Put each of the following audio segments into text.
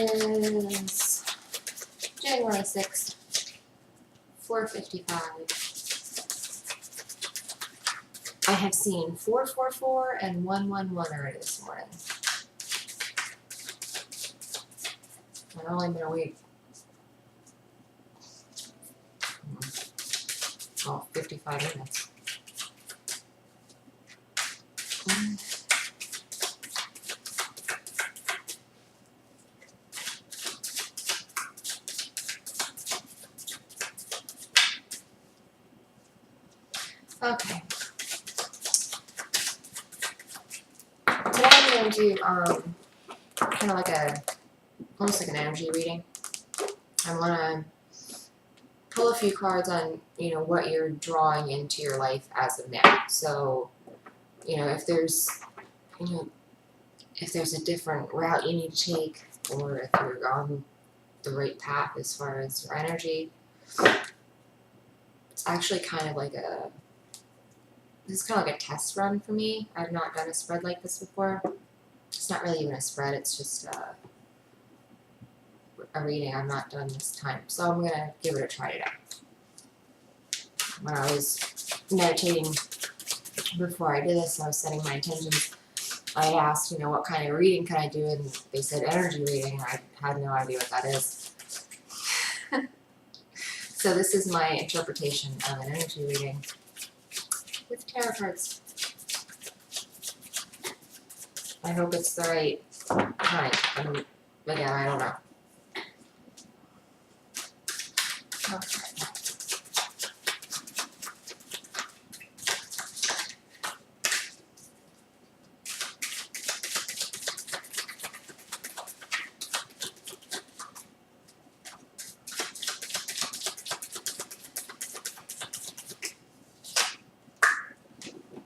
is January 6th, 4:55. I have seen 444 and 111 already this morning. I've only been awake 55 minutes. Okay. Today I'm going to do kind of like almost like an energy reading. I want to pull a few cards on, what you're drawing into your life as of now. So, if there's a different route you need to take, or if you're on the right path as far as your energy, it's actually kind of like this is kind of like a test run for me. I've not done a spread like this before. It's not really even a spread, it's just a reading I've not done this time. So I'm going to give it a try today. When I was meditating before I did this, I was setting my intentions. I asked, what kind of reading can I do, and they said energy reading, and I had no idea what that is. So this is my interpretation of an energy reading with tarot cards. I hope it's the right kind. Again, I don't know. Okay.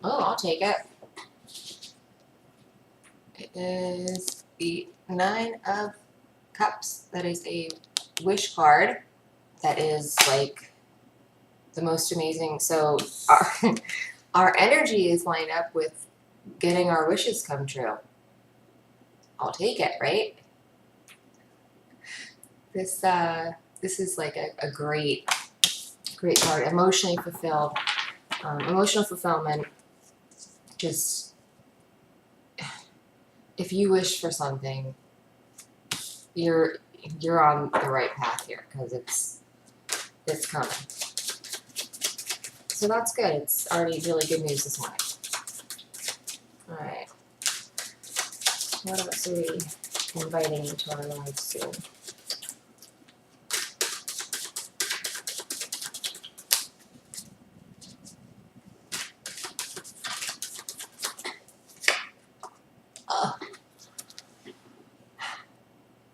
Oh, I'll take it. It is the 9 of Cups. That is a wish card. That is like the most amazing. So our energy is lined up with getting our wishes come true. I'll take it, right? This is like a great card. Emotionally fulfilled. Emotional fulfillment. Just, if you wish for something, you're on the right path here, because it's coming. So that's good. It's already really good news this morning. All right. What else are we inviting into our lives soon?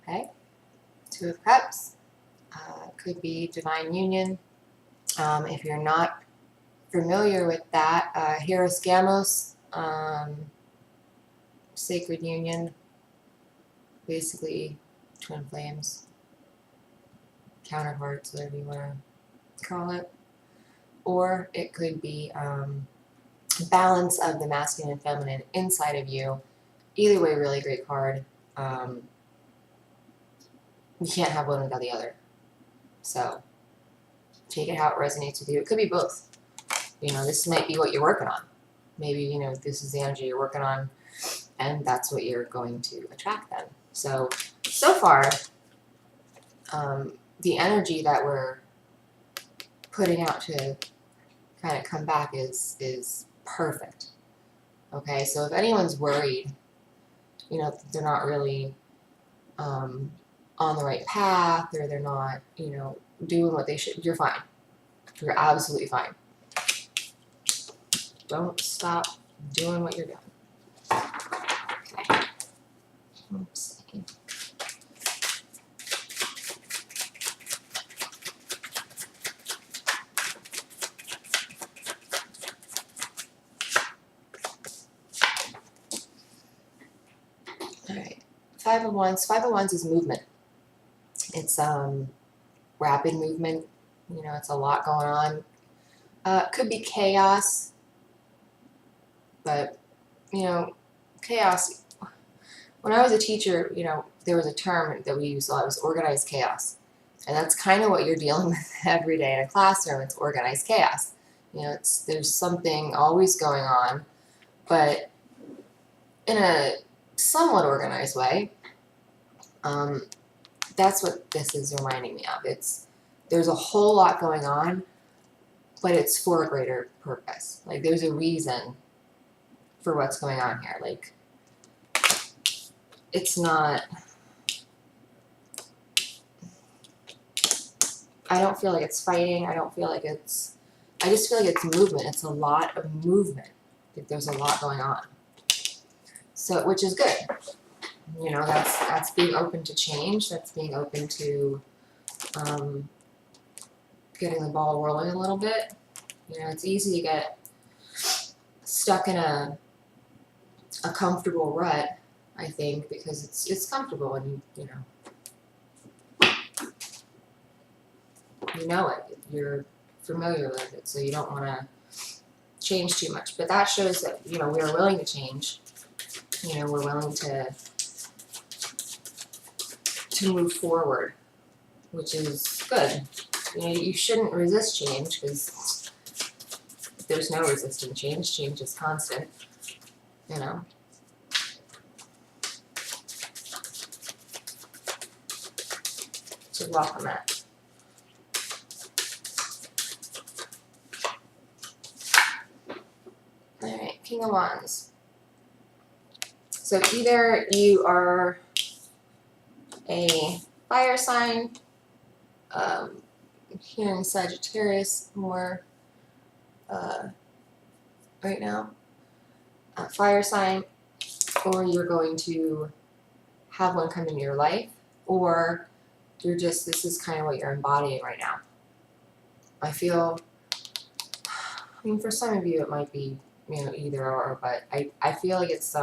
Okay, 2 of Cups, could be divine union. If you're not familiar with that, Hieros Gamos, sacred union, basically twin flames, counterparts, whatever you want to call it. Or it could be balance of the masculine and feminine inside of you. Either way, really great card. You can't have one without the other. So take it how it resonates with you. It could be both. This might be what you're working on. Maybe, this is the energy you're working on, and that's what you're going to attract then. So far, the energy that we're putting out to kind of come back is perfect. Okay, so if anyone's worried, they're not really on the right path, or they're not, doing what they should, you're fine. You're absolutely fine. Don't stop doing what you're doing. Okay. Oops. All right. 5 of Wands. 5 of Wands is movement. It's rapid movement. It's a lot going on. Could be chaos, but chaos. when I was a teacher, you know, there was a term that we used a lot, it was organized chaos. And that's kind of what you're dealing with every day in a classroom. It's organized chaos. You know, there's something always going on, but in a somewhat organized way. That's what this is reminding me of. There's a whole lot going on, but it's for a greater purpose. Like, there's a reason for what's going on here. Like, it's not, I don't feel like it's fighting. I don't feel like I just feel like it's movement. It's a lot of movement. Like, there's a lot going on. So, which is good. You know, that's being open to change. That's being open to getting the ball rolling a little bit. You know, it's easy to get stuck in a comfortable rut, I think, because it's comfortable and you know it. You're familiar with it, so you don't want to change too much. But that shows that, you know, we're willing to change. You know, we're willing to move forward, which is good. You know, you shouldn't resist change, because there's no resisting change. Change is constant, you know. So welcome it. Alright, King of Wands. So either you are a fire sign, here in Sagittarius more right now, fire sign, or you're going to have one come into your life, or you're just, this is kind of what you're embodying right now. I mean, for some of you it might be, you know, either or, but I feel like it's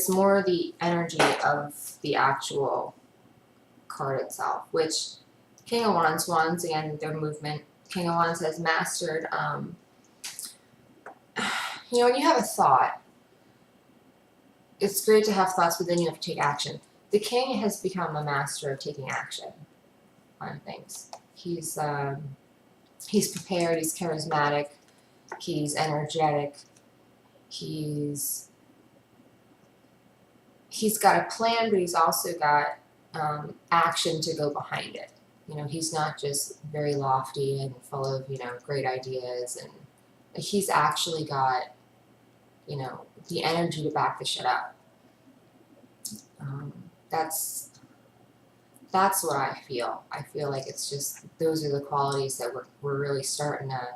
more the energy of the actual card itself, which King of Wands, again, their movement. King of Wands has mastered, you know, when you have a thought, it's great to have thoughts, but then you have to take action. The King has become a master of taking action on things. He's prepared, he's charismatic, he's energetic, he's got a plan, but he's also got action to go behind it. You know, he's not just very lofty and full of, you know, great ideas, and he's actually got, you know, the energy to back the shit up. That's what I feel. I feel like it's just, those are the qualities that we're really starting to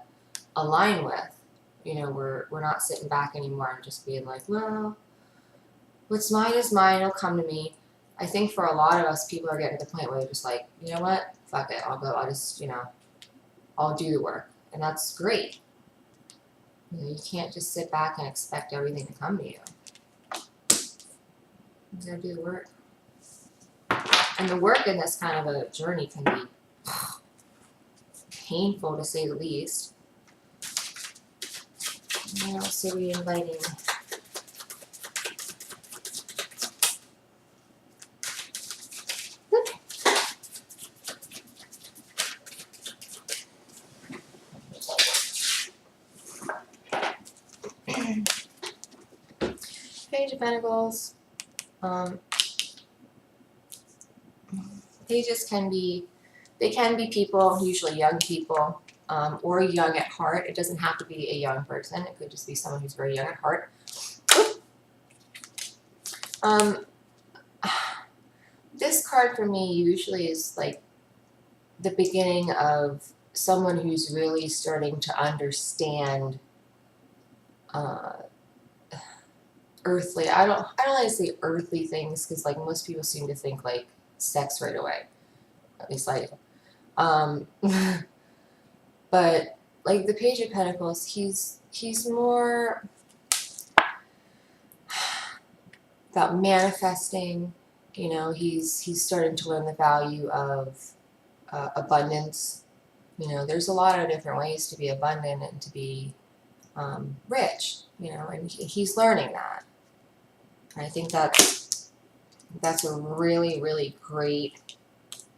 align with. You know, we're not sitting back anymore and just being like, well, what's mine is mine, it'll come to me. I think for a lot of us, people are getting to the point where they're just like, you know what, fuck it, I'll just, you know, I'll do the work. And that's great. You know, you can't just sit back and expect everything to come to you. You gotta do the work. And the work in this kind of a journey can be painful, to say the least. What else are we inviting? Page of Pentacles. Pages can be people, usually young people, or young at heart. It doesn't have to be a young person. It could just be someone who's very young at heart. This card for me usually is like the beginning of someone who's really starting to understand earthly. I don't like to say earthly things, because like most people seem to think like sex right away. At least I do. But like the Page of Pentacles, he's more about manifesting. You know, he's starting to learn the value of abundance. You know, there's a lot of different ways to be abundant and to be rich. You know, and he's learning that. I think that's a really, really great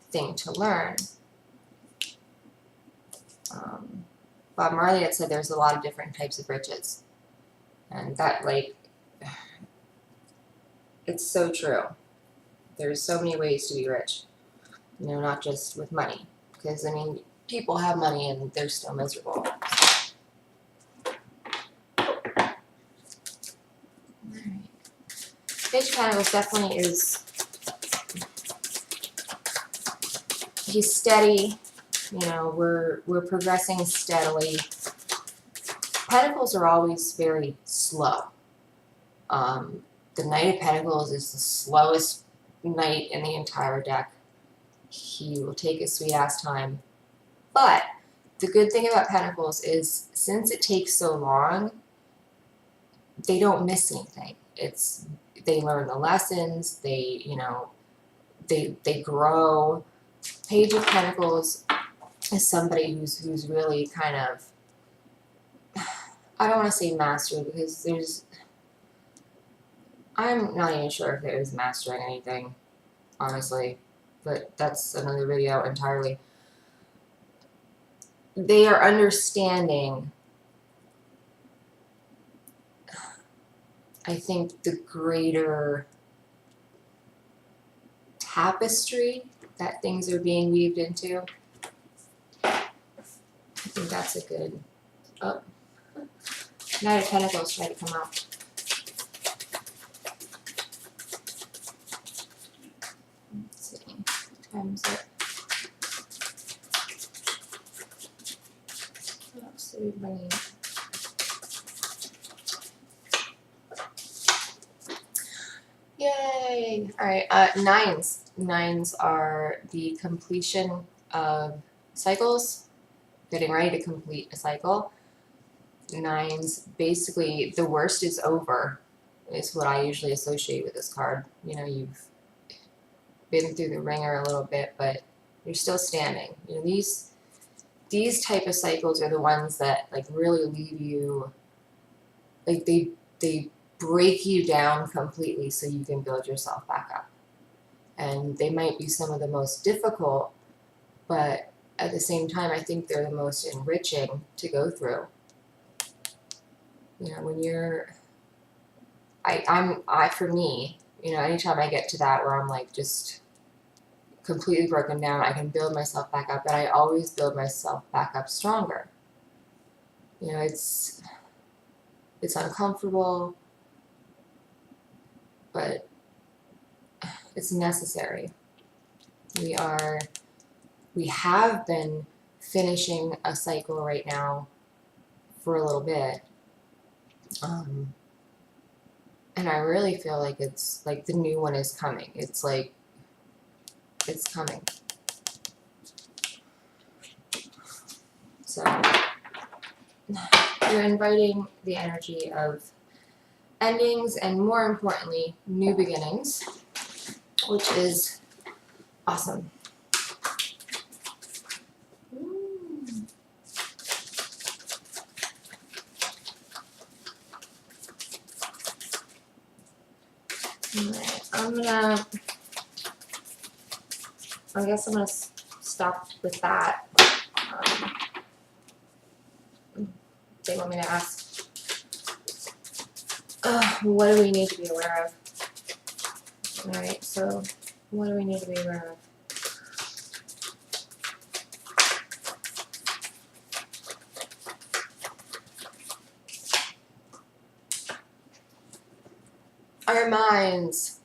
thing to learn. Bob Marley had said there's a lot of different types of riches. And that, like, it's so true. There's so many ways to be rich. You know, not just with money. Because, I mean, people have money and they're still miserable. Alright. Page of Pentacles definitely is, he's steady. You know, we're progressing steadily. Pentacles are always very slow. The Knight of Pentacles is the slowest knight in the entire deck. He will take his sweet ass time. But the good thing about Pentacles is, since it takes so long, they don't miss anything. They learn the lessons, they, you know, they grow. Page of Pentacles is somebody who's really kind of, I don't want to say mastered, because I'm not even sure if it was mastering anything, honestly, but that's another video entirely. They are understanding, I think, the greater tapestry that things are being weaved into. I think that's a good, oh, Knight of Pentacles tried to come out. Let's see, what time is it? Oh, so we're bringing, yay! Alright, nines. Nines are the completion of cycles, getting ready to complete a cycle. Nines, basically, the worst is over, is what I usually associate with this card. You know, you've been through the ringer a little bit, but you're still standing. You know, these type of cycles are the ones that, like, really leave you, like, they break you down completely so you can build yourself back up. And they might be some of the most difficult, but at the same time, I think they're the most enriching to go through. You know, when you're, for me, you know, anytime I get to that where I'm like just completely broken down, I can build myself back up, and I always build myself back up stronger. You know, it's uncomfortable, but it's necessary. We have been finishing a cycle right now for a little bit. And I really feel like it's like the new one is coming. It's like, it's coming. So, you're inviting the energy of endings and, more importantly, new beginnings, which is awesome. Alright, I guess I'm gonna stop with that. They want me to ask, what do we need to be aware of? Alright, so what do we need to be aware of? Our minds.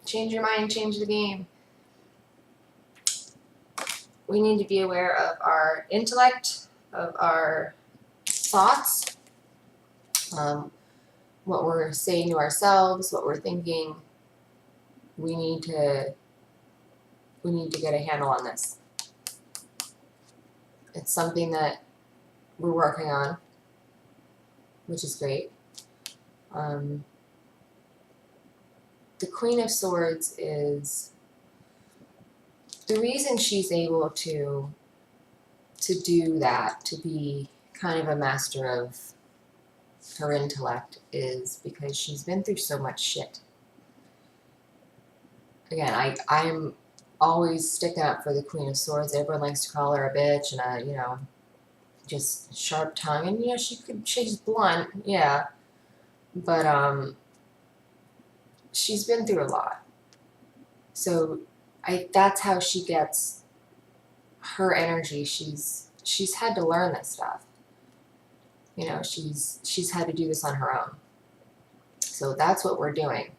Change your mind, change the game. We need to be aware of our intellect, of our thoughts, what we're saying to ourselves, what we're thinking. We need to get a handle on this. It's something that we're working on, which is great. The Queen of Swords is the reason she's able to do that, to be kind of a master of her intellect is because she's been through so much shit. Again, I'm always sticking up for the Queen of Swords. Everyone likes to call her a bitch and a, you know, just sharp tongue. And, you know, she's blunt, yeah. But, she's been through a lot. So, that's how she gets her energy. She's had to learn this stuff. You know, she's had to do this on her own. So that's what we're doing.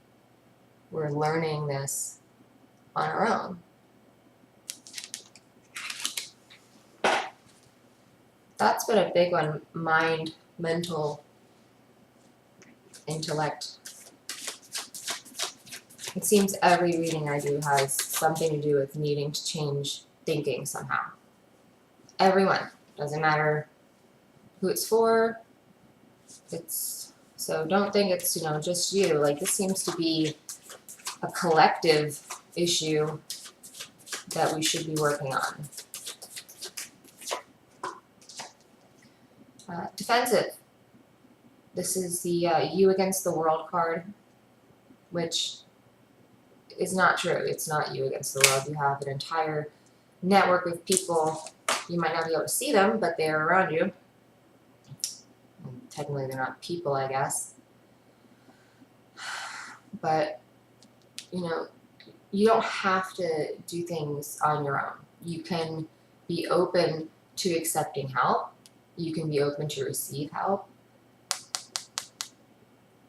We're learning this on our own. That's been a big one. Mind, mental, intellect. It seems every reading I do has something to do with needing to change thinking somehow. Everyone. Doesn't matter who it's for. So don't think it's, you know, just you. Like, this seems to be a collective issue that we should be working on. Defensive. This is the you against the world card, which is not true. It's not you against the world. You have an entire network of people. You might not be able to see them, but they're around you. And technically, they're not people, I guess. But, you know, you don't have to do things on your own. You can be open to accepting help. You can be open to receive help.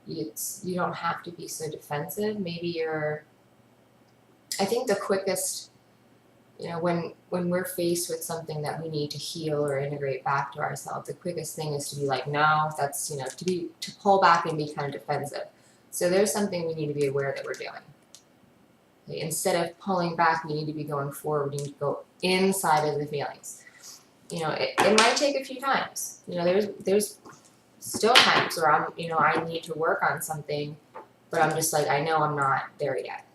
You don't have to be so defensive. Maybe I think the quickest, you know, when we're faced with something that we need to heal or integrate back to ourselves, the quickest thing is to be like, no, that's, you know, to pull back and be kind of defensive. So there's something we need to be aware that we're doing. Okay, instead of pulling back, we need to be going forward. We need to go inside of the feelings. You know, it might take a few times. You know, there's still times where I need to work on something, but I'm just like, I know I'm not there yet.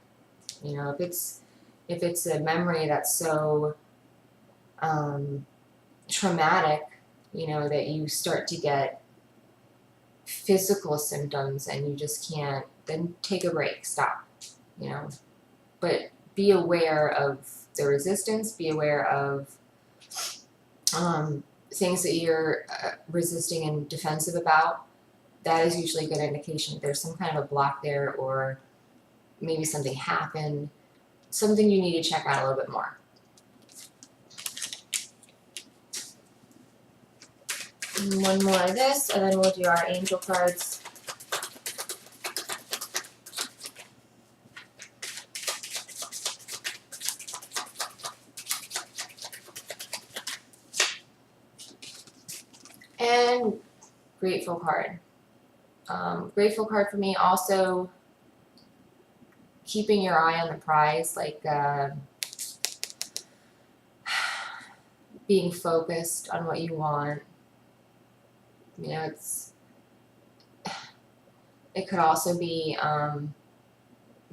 You know, if it's a memory that's so traumatic, you know, that you start to get physical symptoms and you just can't, then take a break, stop, you know. But be aware of the resistance, be aware of things that you're resisting and defensive about. That is usually a good indication that there's some kind of a block there, or maybe something happened, something you need to check out a little bit more. And one more of this, and then we'll do our angel cards. And grateful card. Grateful card for me also keeping your eye on the prize, like being focused on what you want. You know, it could also be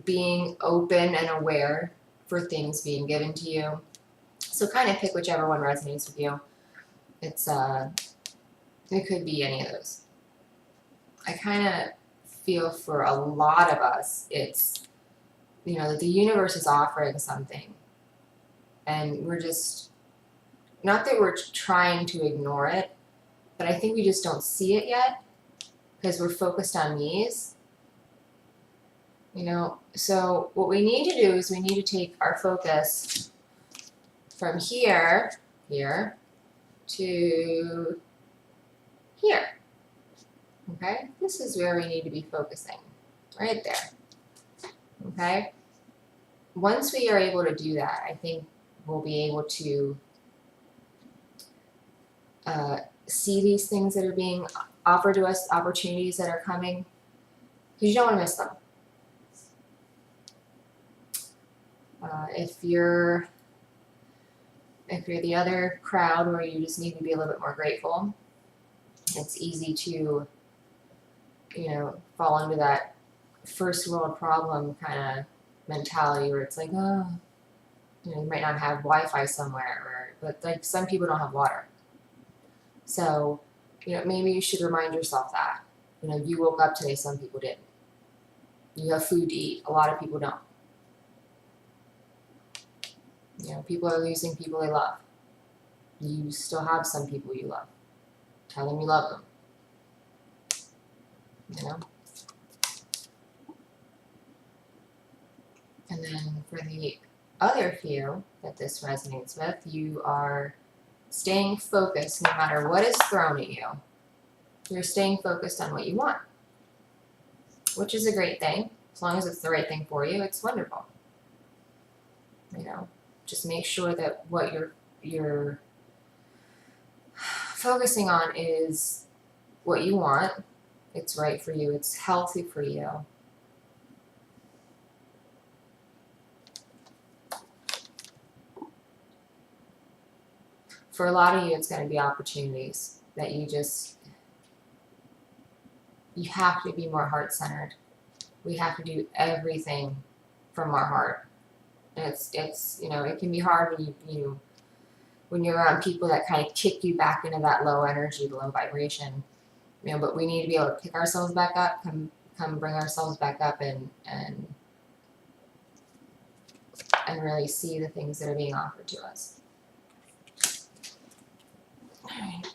being open and aware for things being given to you. So kind of pick whichever one resonates with you. It could be any of those. I kind of feel for a lot of us, it's, you know, that the universe is offering something. And we're just, not that we're trying to ignore it, but I think we just don't see it yet because we're focused on these. You know, so what we need to do is we need to take our focus from here to here. Okay, this is where we need to be focusing, right there. Okay, once we are able to do that, I think we'll be able to see these things that are being offered to us, opportunities that are coming, because you don't want to miss them. If you're the other crowd where you just need to be a little bit more grateful, it's easy to, you know, fall into that first world problem kind of mentality where it's like, oh, you know, you might not have Wi-Fi somewhere, but like some people don't have water. So, you know, maybe you should remind yourself that, You know, you woke up today, some people didn't. You have food to eat, a lot of people don't. You know, people are losing people they love. You still have some people you love. Tell them you love them. You know? And then for the other few that this resonates with, you are staying focused no matter what is thrown at you. You're staying focused on what you want, which is a great thing. As long as it's the right thing for you, it's wonderful. You know, just make sure that what you're focusing on is what you want. It's right for you. It's healthy for you. For a lot of you, it's going to be opportunities that you have to be more heart-centered. We have to do everything from our heart. And it's you know, it can be hard when you're around people that kind of kick you back into that low energy, the low vibration. You know, but we need to be able to pick ourselves back up, come bring ourselves back up and really see the things that are being offered to us. Alright.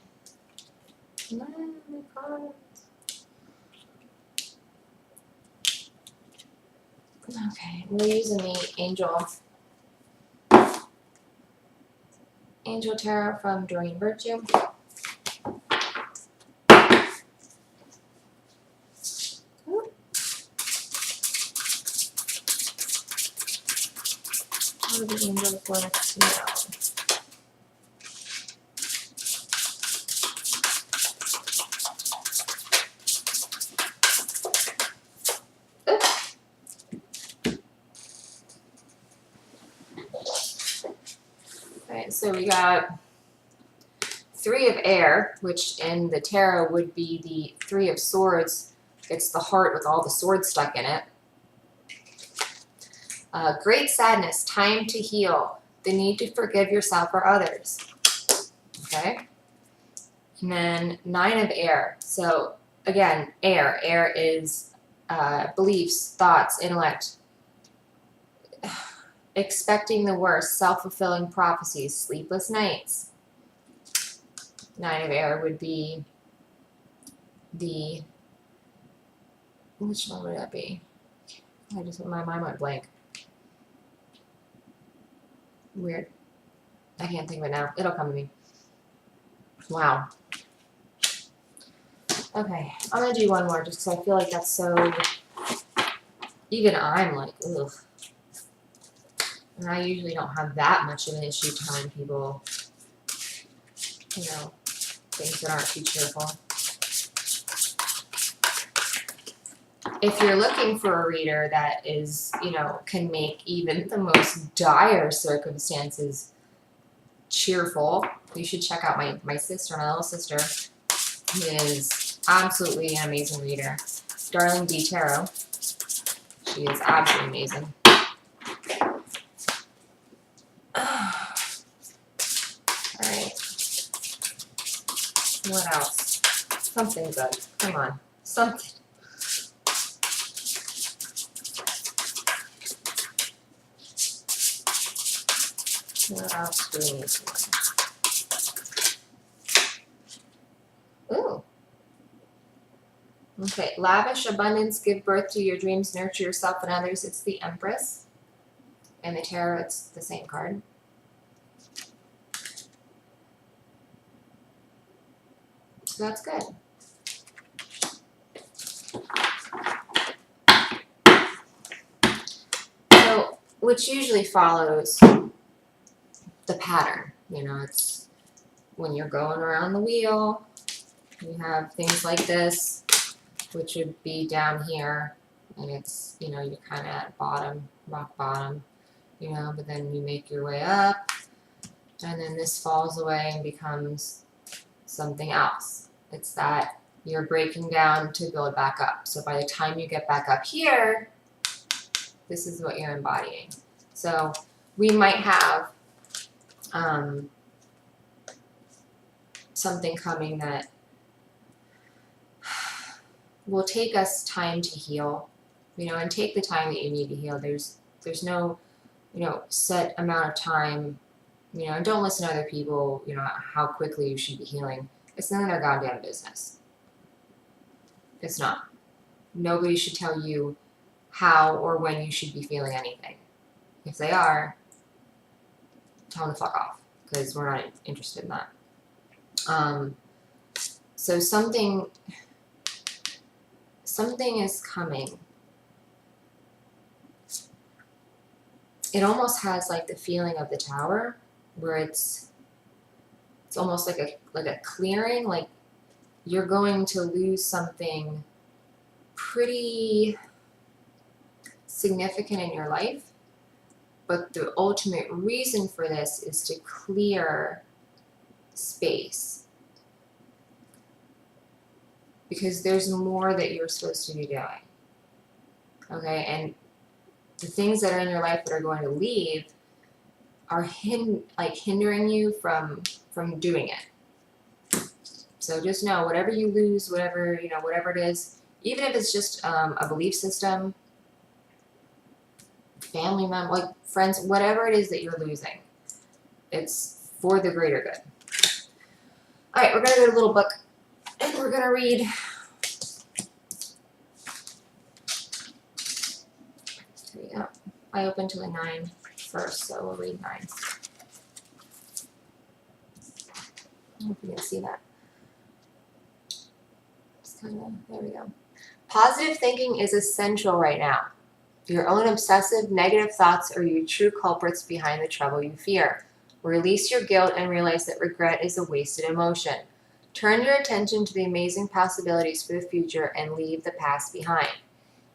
Okay, we're using the Angel Tarot from Doreen Virtue. What do the angels want us to know? Alright, so we got 3 of air, which in the tarot would be the 3 of swords. It's the heart with all the swords stuck in it. Great sadness, time to heal, the need to forgive yourself or others. Okay? And then 9 of air. So again, air. Air is beliefs, thoughts, intellect. Expecting the worst, self-fulfilling prophecies, sleepless nights. 9 of air would be the, which one would that be? My mind went blank. Weird. I can't think of it now. It'll come to me. Wow. Okay, I'm gonna do one more just because I feel like that's so, even I'm like, ugh. And I usually don't have that much of an issue telling people, you know, things that aren't too cheerful. If you're looking for a reader that is, you know, can make even the most dire circumstances cheerful, you should check out my sister, my little sister, who is absolutely an amazing reader. Darling D Tarot. She is absolutely amazing. Alright. What else? Something good. Come on. Something. What else do we need to know? Ooh. Okay. Lavish abundance, give birth to your dreams, nurture yourself and others. It's the Empress. And the tarot, it's the same card. So that's good. So, which usually follows the pattern, you know, it's when you're going around the wheel, you have things like this, which would be down here, and it's, you know, you're kind of at bottom, rock bottom, you know, but then you make your way up, and then this falls away and becomes something else. It's that you're breaking down to build back up. So by the time you get back up here, this is what you're embodying. So we might have something coming that will take us time to heal, you know, and take the time that you need to heal. There's no, you know, set amount of time, you know, and don't listen to other people, you know, how quickly you should be healing. It's none of their goddamn business. It's not. Nobody should tell you how or when you should be feeling anything. If they are, tell them to fuck off, because we're not interested in that. So something is coming. It almost has like the feeling of the tower, where it's almost like a clearing, like you're going to lose something pretty significant in your life, but the ultimate reason for this is to clear space, because there's more that you're supposed to be doing. Okay, and the things that are in your life that are going to leave are hindering you from doing it. So just know, whatever you lose, whatever, you know, whatever it is, even if it's just a belief system, family member, like friends, whatever it is that you're losing, it's for the greater good. All right, we're gonna go to a little book, and we're gonna read. Here we go. I opened to a 9 first, so we'll read 9. I don't know if you can see that. It's kind of, there we go. Positive thinking is essential right now. Your own obsessive, negative thoughts are your true culprits behind the trouble you fear. Release your guilt and realize that regret is a wasted emotion. Turn your attention to the amazing possibilities for the future and leave the past behind.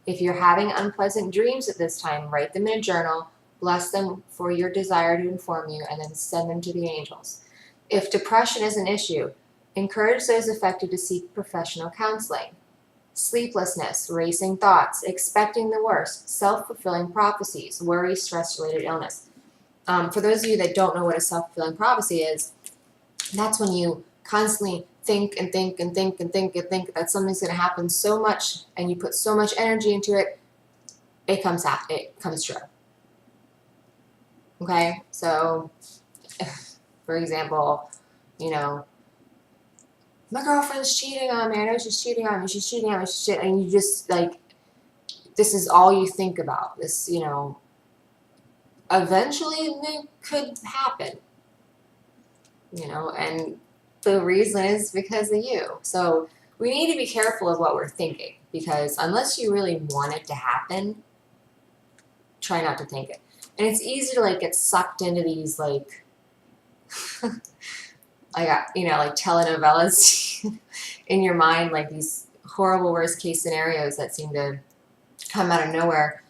If you're having unpleasant dreams at this time, write them in a journal, bless them for your desire to inform you, and then send them to the angels. If depression is an issue, encourage those affected to seek professional counseling. Sleeplessness, racing thoughts, expecting the worst, self-fulfilling prophecies, worry, stress-related illness. For those of you that don't know what a self-fulfilling prophecy is, that's when you constantly think and think and think and think and think that something's going to happen so much, and you put so much energy into it, it comes true. Okay, so for example, you know, my girlfriend's cheating on me. I know she's cheating on me. She's cheating on me. She's cheating, and you just like, this is all you think about. This, you know, eventually it could happen. You know, and the reason is because of you. So we need to be careful of what we're thinking, because unless you really want it to happen, try not to think it. And it's easy to like get sucked into these like, you know, like telenovelas in your mind, like these horrible worst case scenarios that seem to come out of nowhere.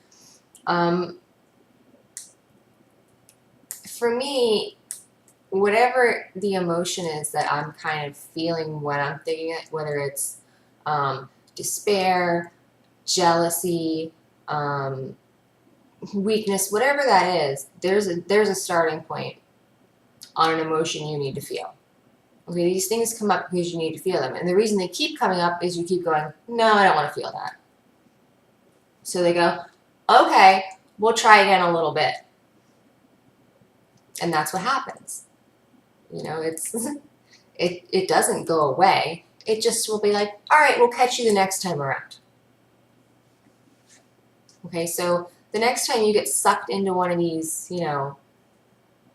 For me, whatever the emotion is that I'm kind of feeling when I'm thinking it, whether it's despair, jealousy, weakness, whatever that is, there's a starting point on an emotion you need to feel. Okay, these things come up because you need to feel them. And the reason they keep coming up is you keep going, no, I don't want to feel that. So they go, okay, we'll try again a little bit. And that's what happens. You know, it doesn't go away. It just will be like, all right, we'll catch you the next time around. Okay, so the next time you get sucked into one of these, you know,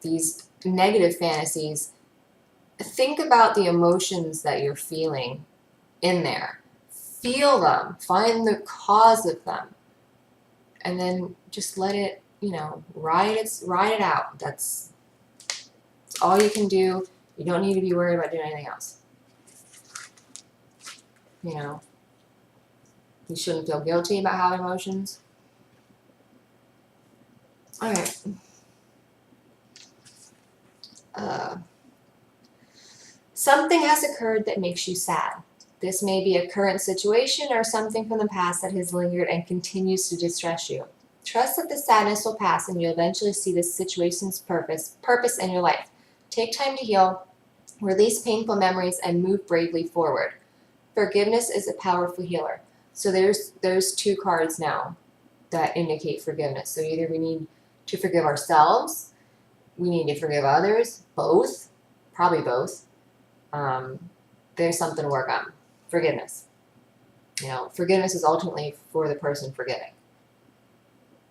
these negative fantasies, think about the emotions that you're feeling in there. Feel them. Find the cause of them. And then just let it, you know, ride it out. That's all you can do. You don't need to be worried about doing anything else. You know, you shouldn't feel guilty about having emotions. All right. Something has occurred that makes you sad. This may be a current situation or something from the past that has lingered and continues to distress you. Trust that the sadness will pass and you'll eventually see this situation's purpose in your life. Take time to heal, release painful memories, and move bravely forward. Forgiveness is a powerful healer. So there's two cards now that indicate forgiveness. So either we need to forgive ourselves, we need to forgive others, both, probably both. There's something to work on. Forgiveness. You know, forgiveness is ultimately for the person forgiving.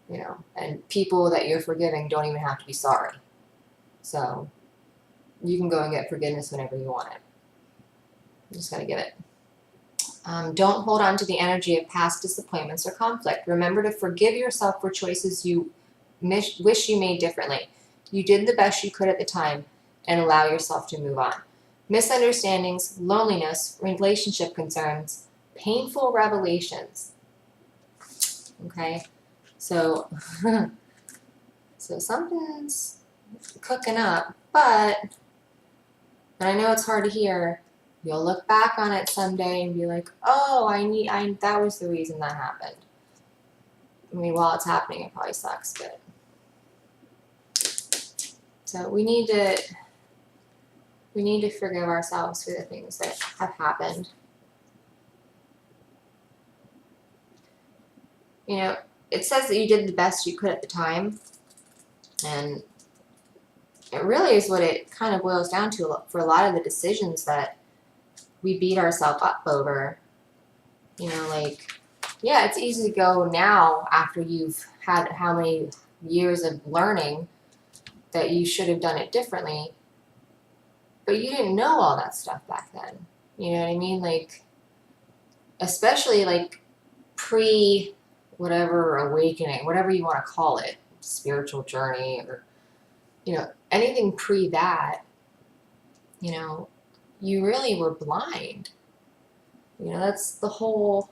You know, and people that you're forgiving don't even have to be sorry. So you can go and get forgiveness whenever you want it. You just gotta give it. Don't hold on to the energy of past disappointments or conflict. Remember to forgive yourself for choices you wish you made differently. You did the best you could at the time, and allow yourself to move on. Misunderstandings, loneliness, relationship concerns, painful revelations. Okay, so so something's cooking up, but I know it's hard to hear. You'll look back on it someday and be like, oh, that was the reason that happened. I mean, while it's happening, it probably sucks, but. So we need to forgive ourselves for the things that have happened. You know, it says that you did the best you could at the time, and it really is what it kind of boils down to for a lot of the decisions that we beat ourselves up over. You know, like, yeah, it's easy to go now after you've had how many years of learning that you should have done it differently, but you didn't know all that stuff back then. You know what I mean? Like, especially like pre whatever awakening, whatever you want to call it, spiritual journey, or, you know, anything pre that, you know, you really were blind. You know, that's the whole,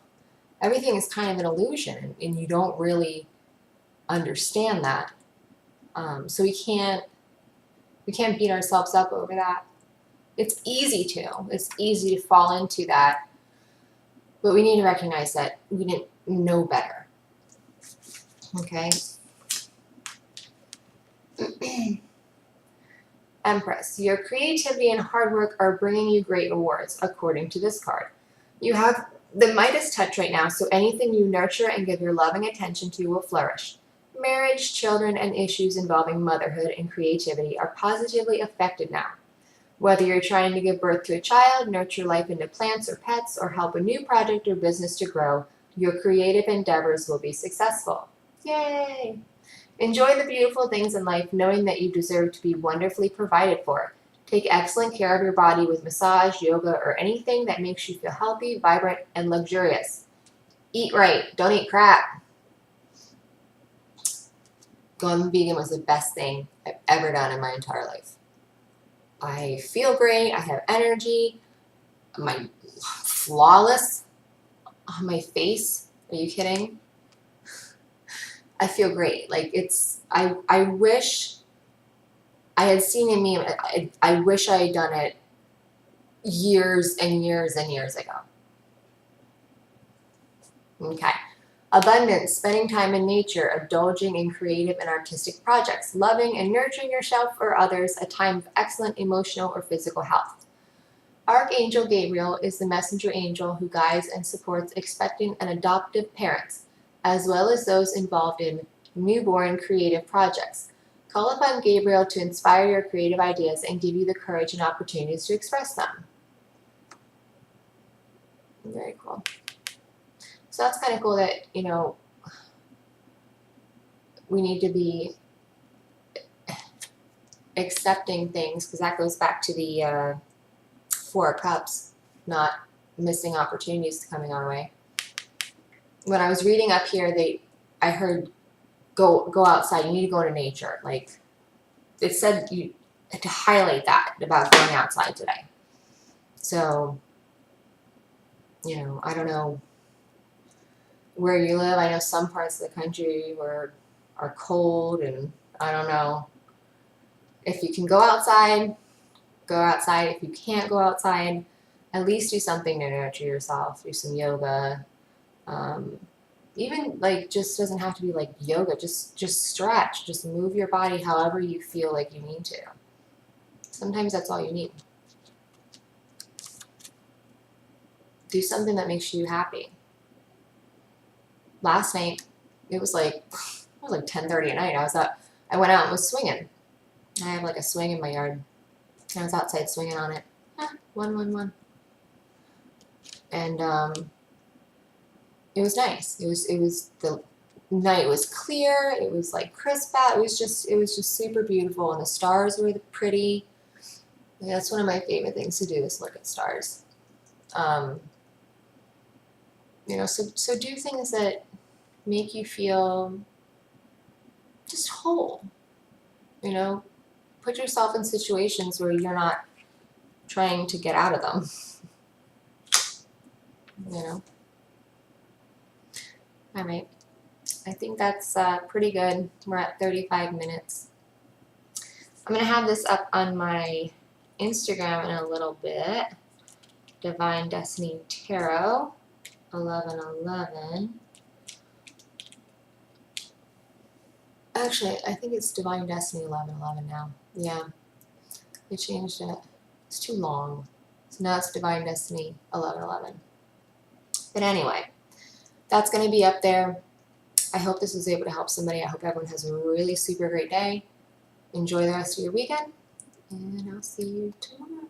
everything is kind of an illusion, and you don't really understand that. So we can't beat ourselves up over that. It's easy to fall into that, but we need to recognize that we didn't know better. Okay. Empress, your creativity and hard work are bringing you great rewards, according to this card. You have the Midas touch right now, so anything you nurture and give your loving attention to will flourish. Marriage, children, and issues involving motherhood and creativity are positively affected now. Whether you're trying to give birth to a child, nurture life into plants or pets, or help a new project or business to grow, your creative endeavors will be successful. Yay! Enjoy the beautiful things in life, knowing that you deserve to be wonderfully provided for. Take excellent care of your body with massage, yoga, or anything that makes you feel healthy, vibrant, and luxurious. Eat right. Don't eat crap. Going vegan was the best thing I've ever done in my entire life. I feel great. I have energy. I'm flawless on my face. Are you kidding? I feel great. Like, it's, I wish I had seen in me, I wish I had done it years and years and years ago. Okay. Abundance, spending time in nature, indulging in creative and artistic projects, loving and nurturing yourself or others, a time of excellent emotional or physical health. Archangel Gabriel is the messenger angel who guides and supports expectant and adoptive parents, as well as those involved in newborn creative projects. Call upon Gabriel to inspire your creative ideas and give you the courage and opportunities to express them. Very cool. So that's kind of cool that, you know, we need to be accepting things, because that goes back to the Four of Cups, not missing opportunities coming our way. When I was reading up here, I heard go outside. You need to go to nature. Like, it said you to highlight that about going outside today. So, you know, I don't know where you live. I know some parts of the country are cold, and I don't know. If you can go outside, go outside. If you can't go outside, at least do something to nurture yourself. Do some yoga. Even, like, just doesn't have to be like yoga. Just stretch. Just move your body however you feel like you need to. Sometimes that's all you need. Do something that makes you happy. last night, it was like 10:30 at night. I went out and was swinging. I have like a swing in my yard. I was outside swinging on it. 111. And it was nice. It was the night was clear. It was like crisp out. It was just super beautiful, and the stars were pretty. And that's one of my favorite things to do is look at stars. You know, so do things that make you feel just whole. You know, put yourself in situations where you're not trying to get out of them. You know. All right. I think that's pretty good. We're at 35 minutes. I'm going to have this up on my Instagram in a little bit. Divine Destiny Tarot, 1111. Actually, I think it's Divine Destiny 1111 now. Yeah, they changed it. It's too long. So now it's Divine Destiny 1111. But anyway, that's going to be up there. I hope this was able to help somebody. I hope everyone has a really super great day. Enjoy the rest of your weekend, and I'll see you tomorrow.